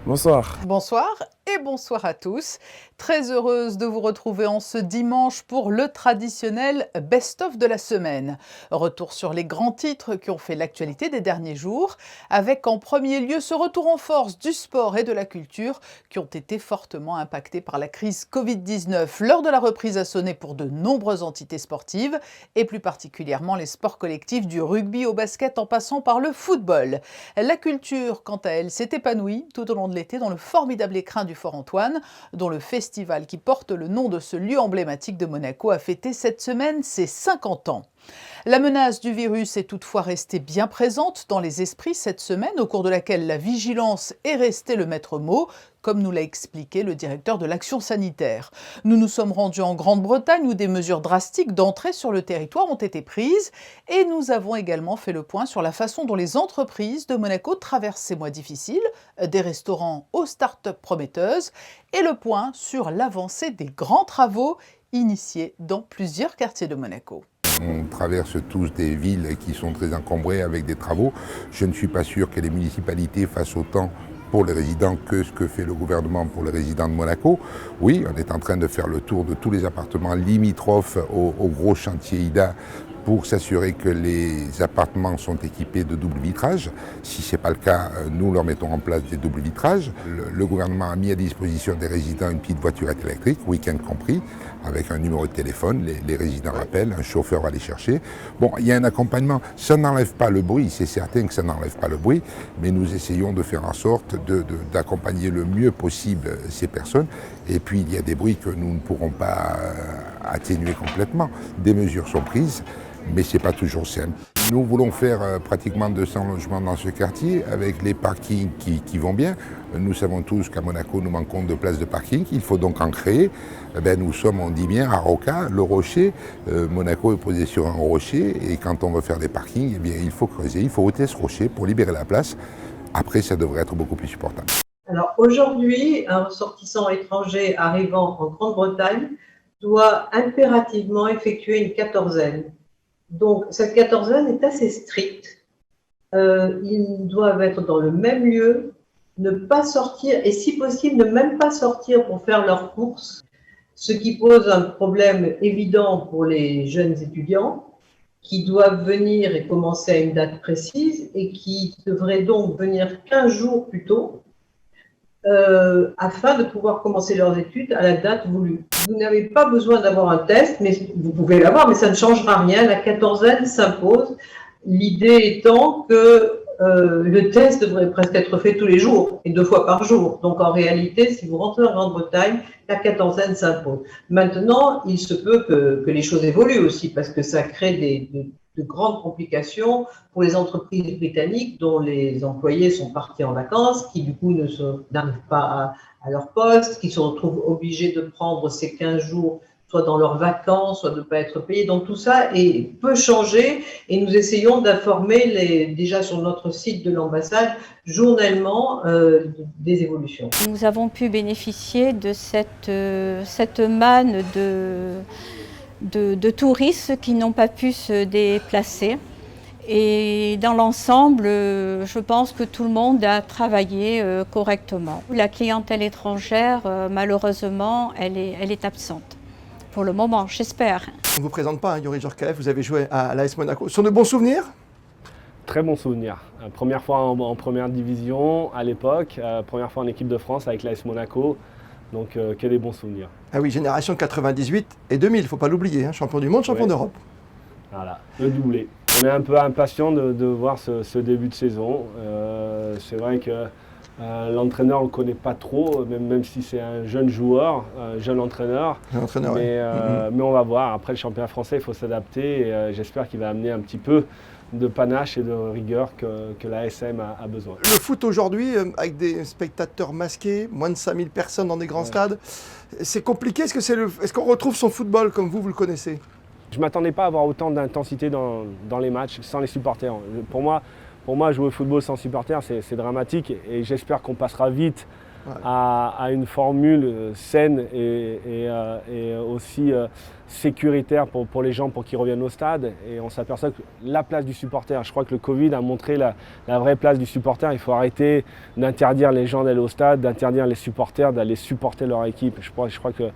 Bonsoir. Bonsoir et bonsoir à tous. Très heureuse de vous retrouver en ce dimanche pour le traditionnel best-of de la semaine. Retour sur les grands titres qui ont fait l'actualité des derniers jours, avec en premier lieu ce retour en force du sport et de la culture qui ont été fortement impactés par la crise Covid-19. L'heure de la reprise a sonné pour de nombreuses entités sportives et plus particulièrement les sports collectifs du rugby au basket en passant par le football. La culture, quant à elle, s'est épanouie tout au long de l'été dans le formidable écrin du Fort Antoine, dont le festival qui porte le nom de ce lieu emblématique de Monaco a fêté cette semaine ses 50 ans. La menace du virus est toutefois restée bien présente dans les esprits cette semaine, au cours de laquelle la vigilance est restée le maître mot, comme nous l'a expliqué le directeur de l'action sanitaire. Nous nous sommes rendus en Grande-Bretagne où des mesures drastiques d'entrée sur le territoire ont été prises et nous avons également fait le point sur la façon dont les entreprises de Monaco traversent ces mois difficiles, des restaurants aux start-up prometteuses et le point sur l'avancée des grands travaux initiés dans plusieurs quartiers de Monaco. On traverse tous des villes qui sont très encombrées avec des travaux. Je ne suis pas sûr que les municipalités fassent autant pour les résidents que ce que fait le gouvernement pour les résidents de Monaco. Oui, on est en train de faire le tour de tous les appartements limitrophes au gros chantier IDA pour s'assurer que les appartements sont équipés de double vitrage. Si ce n'est pas le cas, nous leur mettons en place des doubles vitrages. Le gouvernement a mis à disposition des résidents une petite voiturette électrique, week-end compris, avec un numéro de téléphone. Les résidents rappellent, un chauffeur va les chercher. Bon, il y a un accompagnement. Ça n'enlève pas le bruit, c'est certain que ça n'enlève pas le bruit, mais nous essayons de faire en sorte d'accompagner le mieux possible ces personnes. Et puis, il y a des bruits que nous ne pourrons pas atténuer complètement. Des mesures sont prises, mais ce n'est pas toujours simple. Nous voulons faire pratiquement 200 logements dans ce quartier avec les parkings qui vont bien. Nous savons tous qu'à Monaco, nous manquons de places de parking. Il faut donc en créer. Nous sommes, on dit bien, à Roca, le rocher. Monaco est posé sur un rocher et quand on veut faire des parkings, il faut creuser, il faut ôter ce rocher pour libérer la place. Après, ça devrait être beaucoup plus supportable. Alors aujourd'hui, un ressortissant étranger arrivant en Grande-Bretagne doit impérativement effectuer une quatorzaine. Donc cette quatorzaine est assez stricte. Ils doivent être dans le même lieu, ne pas sortir et si possible ne même pas sortir pour faire leurs courses, ce qui pose un problème évident pour les jeunes étudiants qui doivent venir et commencer à une date précise et qui devraient donc venir 15 jours plus tôt afin de pouvoir commencer leurs études à la date voulue. Vous n'avez pas besoin d'avoir un test, mais vous pouvez l'avoir, mais ça ne changera rien. La quatorzaine s'impose, l'idée étant que le test devrait presque être fait tous les jours et 2 fois par jour. Donc en réalité, si vous rentrez en Grande-Bretagne, la quatorzaine s'impose. Maintenant, il se peut que les choses évoluent aussi parce que ça crée de grandes complications pour les entreprises britanniques dont les employés sont partis en vacances, qui du coup n'arrivent pas à leur poste, qui se retrouvent obligés de prendre ces 15 jours soit dans leurs vacances, soit de ne pas être payés. Donc tout ça peut changer et nous essayons d'informer déjà sur notre site de l'ambassade journellement des évolutions. Nous avons pu bénéficier de cette manne de touristes qui n'ont pas pu se déplacer. Et dans l'ensemble, je pense que tout le monde a travaillé correctement. La clientèle étrangère, malheureusement, elle est absente. Pour le moment, j'espère. On ne vous présente pas, Youri Djorkaeff, vous avez joué à l'AS Monaco. Ce sont de bons souvenirs? Très bons souvenirs. Première fois en première division à l'époque, première fois en équipe de France avec l'AS Monaco. Donc que des bons souvenirs. Ah oui, génération 98 et 2000, il ne faut pas l'oublier, hein, champion du monde, champion d'Europe. Voilà, le doublé. On est un peu impatient de voir ce début de saison. C'est vrai que l'entraîneur, on ne le connaît pas trop, même si c'est un jeune joueur, jeune entraîneur. Mais on va voir. Après le championnat français, il faut s'adapter. Et j'espère qu'il va amener un petit peu de panache et de rigueur que la SM a besoin. Le foot aujourd'hui, avec des spectateurs masqués, moins de 5000 personnes dans des grands stades, c'est compliqué. Est-ce qu'on retrouve son football comme vous le connaissez? Je ne m'attendais pas à avoir autant d'intensité dans les matchs sans les supporters. Pour moi, jouer au football sans supporters, c'est dramatique et j'espère qu'on passera vite à une formule saine et aussi sécuritaire pour les gens pour qu'ils reviennent au stade. Et on s'aperçoit que la place du supporter, je crois que le Covid a montré la vraie place du supporter. Il faut arrêter d'interdire les gens d'aller au stade, d'interdire les supporters d'aller supporter leur équipe. Je crois que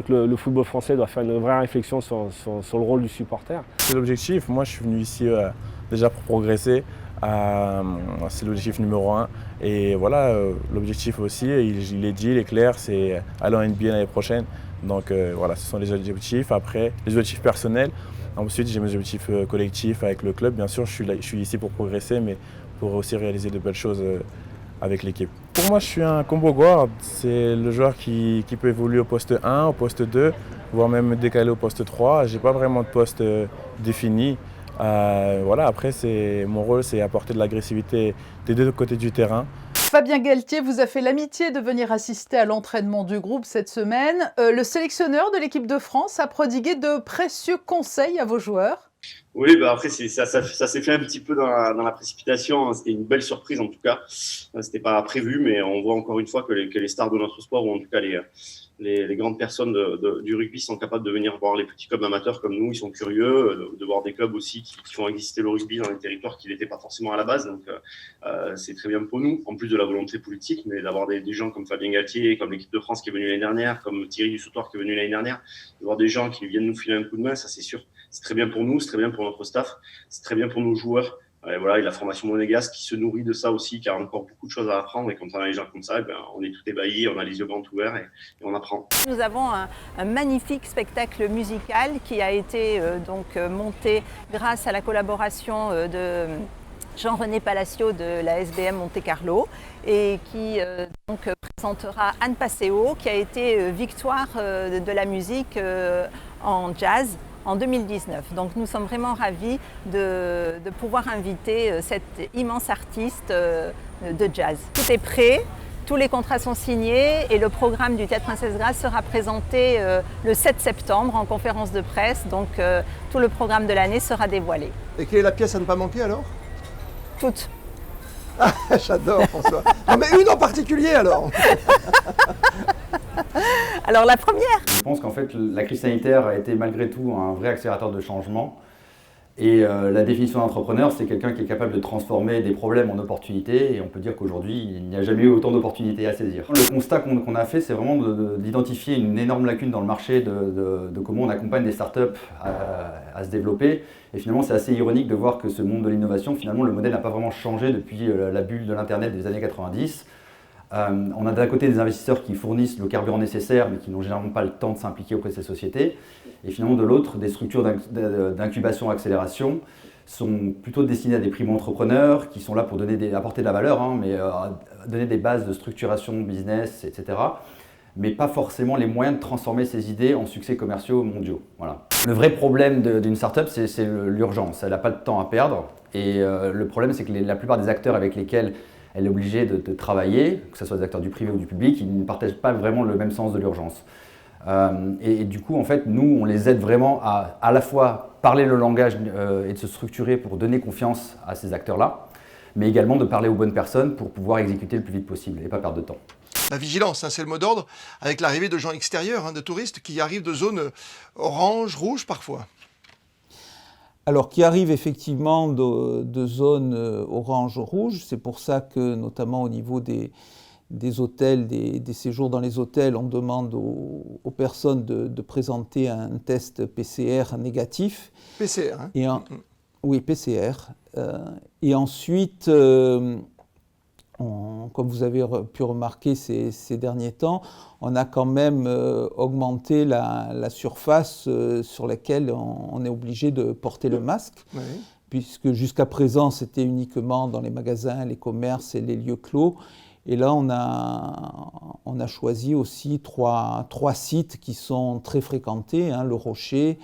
le football français doit faire une vraie réflexion sur le rôle du supporter. C'est l'objectif. Moi, je suis venu ici déjà pour progresser. C'est l'objectif numéro 1. Et voilà, l'objectif aussi, il est dit, il est clair, c'est aller en NBA l'année prochaine. Donc voilà, ce sont les objectifs. Après, les objectifs personnels. Ensuite, j'ai mes objectifs collectifs avec le club. Bien sûr, je suis ici pour progresser, mais pour aussi réaliser de belles choses avec l'équipe. Pour moi, je suis un combo guard. C'est le joueur qui peut évoluer au poste 1, au poste 2, voire même me décaler au poste 3. Je n'ai pas vraiment de poste défini. Voilà, après, mon rôle, c'est apporter de l'agressivité des deux côtés du terrain. Fabien Galtier vous a fait l'amitié de venir assister à l'entraînement du groupe cette semaine. Le sélectionneur de l'équipe de France a prodigué de précieux conseils à vos joueurs. Oui, après, ça s'est fait un petit peu dans la précipitation. C'était une belle surprise, en tout cas. C'était pas prévu, mais on voit encore une fois que les stars de notre sport, ou en tout cas les grandes personnes du rugby sont capables de venir voir les petits clubs amateurs comme nous. Ils sont curieux de voir des clubs aussi qui font exister le rugby dans les territoires qui n'étaient pas forcément à la base. Donc, c'est très bien pour nous, en plus de la volonté politique, mais d'avoir des gens comme Fabien Galtier, comme l'équipe de France qui est venue l'année dernière, comme Thierry Dussautoir qui est venu l'année dernière, de voir des gens qui viennent nous filer un coup de main, ça c'est sûr. C'est très bien pour nous, c'est très bien pour notre staff, c'est très bien pour nos joueurs. Et voilà, et la formation monégasque qui se nourrit de ça aussi, qui a encore beaucoup de choses à apprendre. Et quand on a les gens comme ça, on est tout ébahi, on a les yeux grands ouverts et on apprend. Nous avons un magnifique spectacle musical qui a été monté grâce à la collaboration de Jean-René Palacio de la SBM Monte-Carlo et qui présentera Anne Passeo, qui a été victoire de la musique en jazz en 2019. Donc nous sommes vraiment ravis de pouvoir inviter cet immense artiste de jazz. Tout est prêt, tous les contrats sont signés et le programme du Théâtre Princesse Grace sera présenté le 7 septembre en conférence de presse. Donc tout le programme de l'année sera dévoilé. Et quelle est la pièce à ne pas manquer alors? Toutes. Ah, j'adore François. Non mais une en particulier alors. Alors la première. Je pense qu'en fait la crise sanitaire a été malgré tout un vrai accélérateur de changement. Et la définition d'entrepreneur, c'est quelqu'un qui est capable de transformer des problèmes en opportunités. Et on peut dire qu'aujourd'hui, il n'y a jamais eu autant d'opportunités à saisir. Le constat qu'on a fait, c'est vraiment d'identifier une énorme lacune dans le marché de comment on accompagne des startups à se développer. Et finalement, c'est assez ironique de voir que ce monde de l'innovation, finalement, le modèle n'a pas vraiment changé depuis la bulle de l'Internet des années 90. On a d'un côté des investisseurs qui fournissent le carburant nécessaire, mais qui n'ont généralement pas le temps de s'impliquer auprès de ces sociétés. Et finalement, de l'autre, des structures d'incubation, accélération sont plutôt destinées à des primo-entrepreneurs qui sont là pour apporter de la valeur, mais donner des bases de structuration business, etc. Mais pas forcément les moyens de transformer ces idées en succès commerciaux mondiaux. Voilà. Le vrai problème d'une startup, c'est l'urgence. Elle n'a pas de temps à perdre. Et le problème, c'est que la plupart des acteurs avec lesquels elle est obligée de travailler, que ce soit des acteurs du privé ou du public, ils ne partagent pas vraiment le même sens de l'urgence. Et du coup, en fait, nous, on les aide vraiment à la fois parler le langage et de se structurer pour donner confiance à ces acteurs-là, mais également de parler aux bonnes personnes pour pouvoir exécuter le plus vite possible et pas perdre de temps. La vigilance, c'est le mot d'ordre, avec l'arrivée de gens extérieurs, de touristes qui arrivent de zones orange, rouge parfois. Alors, qui arrivent effectivement de zones orange-rouge. C'est pour ça que, notamment au niveau des hôtels, des séjours dans les hôtels, on demande aux personnes de présenter un test PCR négatif. PCR, hein? Oui, PCR. Et ensuite, comme vous avez pu remarquer ces derniers temps, on a quand même augmenté la surface sur laquelle on est obligé de porter le masque, oui. Puisque jusqu'à présent, c'était uniquement dans les magasins, les commerces et les lieux clos. Et là, on a choisi aussi trois sites qui sont très fréquentés, le Rocher,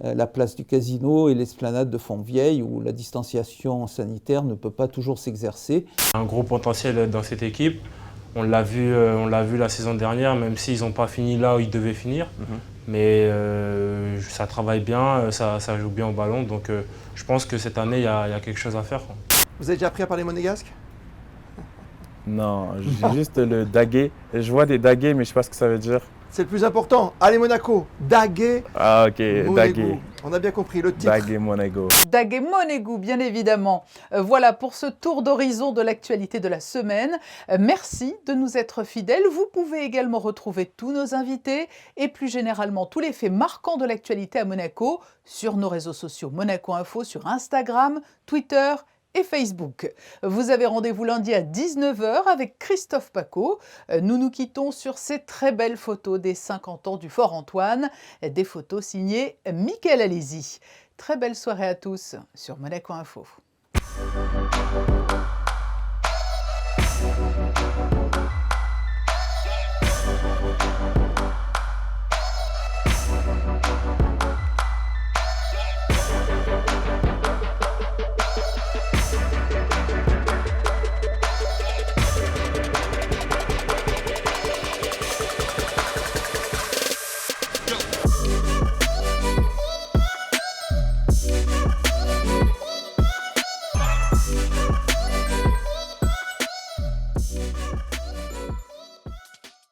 la place du Casino et l'esplanade de Fontvieille, où la distanciation sanitaire ne peut pas toujours s'exercer. Un gros potentiel dans cette équipe. On l'a vu la saison dernière, même s'ils n'ont pas fini là où ils devaient finir. Mais ça travaille bien, ça joue bien au ballon. Donc je pense que cette année, il y a quelque chose à faire. Vous avez déjà appris à parler monégasque? Non, j'ai juste le daguet. Je vois des daguets, mais je sais pas ce que ça veut dire. C'est le plus important. Allez Monaco, Daguet. Ah ok, Monégo. daguet. On a bien compris le titre. Daguet Monégo. Daguet Monégo, bien évidemment. Voilà pour ce tour d'horizon de l'actualité de la semaine. Merci de nous être fidèles. Vous pouvez également retrouver tous nos invités et plus généralement tous les faits marquants de l'actualité à Monaco sur nos réseaux sociaux Monaco Info, sur Instagram, Twitter et Facebook. Vous avez rendez-vous lundi à 19 h avec Christophe Paco. Nous nous quittons sur ces très belles photos des 50 ans du Fort Antoine, des photos signées Mickaël Alési. Très belle soirée à tous sur Monaco Info.